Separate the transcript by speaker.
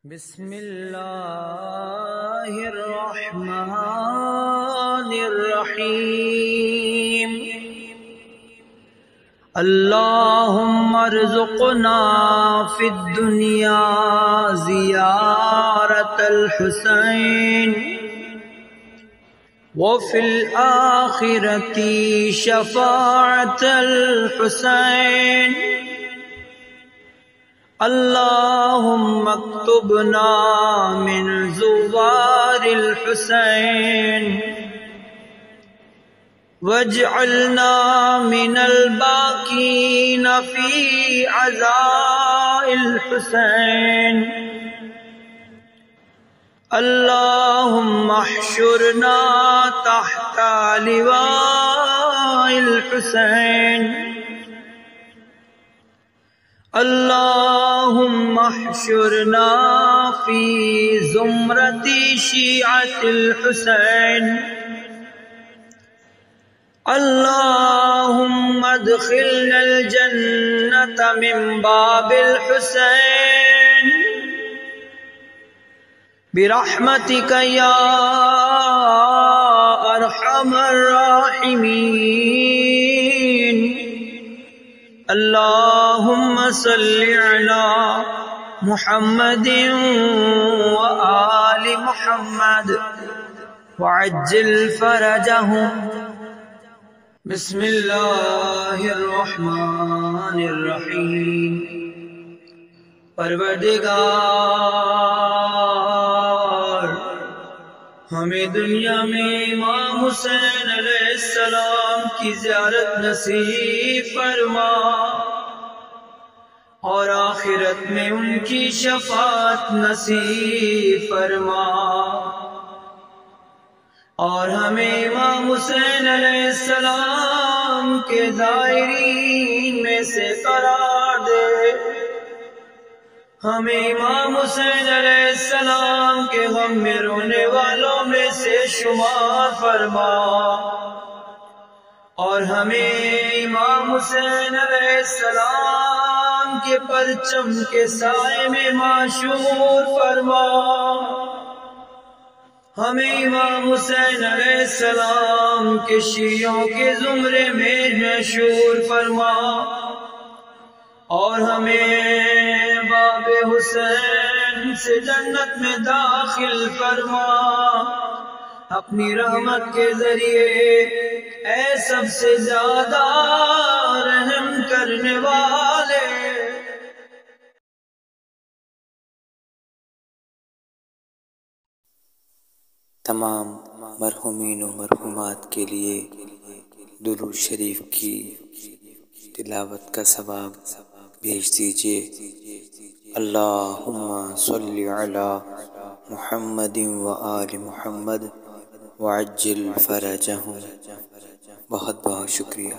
Speaker 1: بسم اللہ الرحمن الرحیم اللہم ارزقنا فی الدنیا زیارت الحسین وفی الآخرۃ شفاعت الحسین اللہم اکتبنا من زوار الحسین واجعلنا من الباقین فی عزاء الحسین اللہم احشرنا تحت لواء الحسین اللہم احشرنا فی زمرۃ شیعۃ الحسین اللہم ادخلنا الجنۃ من باب الحسین برحمتک یا ارحم الراحمین اللہم صلی علی محمد وآل محمد وعجل فرجہم بسم اللہ الرحمن الرحیم پروردگار ہمیں دنیا میں امام حسین علیہ السلام کی زیارت نصیب فرما اور آخرت میں ان کی شفاعت نصیب فرما اور ہمیں امام حسین علیہ السلام کے زائرین میں سے قرار دے ہمیں امام حسین علیہ السلام کے غم میں رونے والوں میں سے شمار فرما اور ہمیں امام حسین علیہ السلام کے پرچم کے سائے میں معشور فرما ہمیں امام حسین علیہ السلام کے شیعوں کے زمرے میں مشہور فرما اور ہمیں باب حسین سے جنت میں داخل فرما اپنی رحمت کے ذریعے اے سب سے زیادہ رحم کرنے والے
Speaker 2: تمام مرحومین و مرحومات کے لیے درود شریف کی تلاوت کا ثواب بھیج دیجئے اللہم صلی علی محمد و آل محمد وعجل فرجہم بہت بہت شکریہ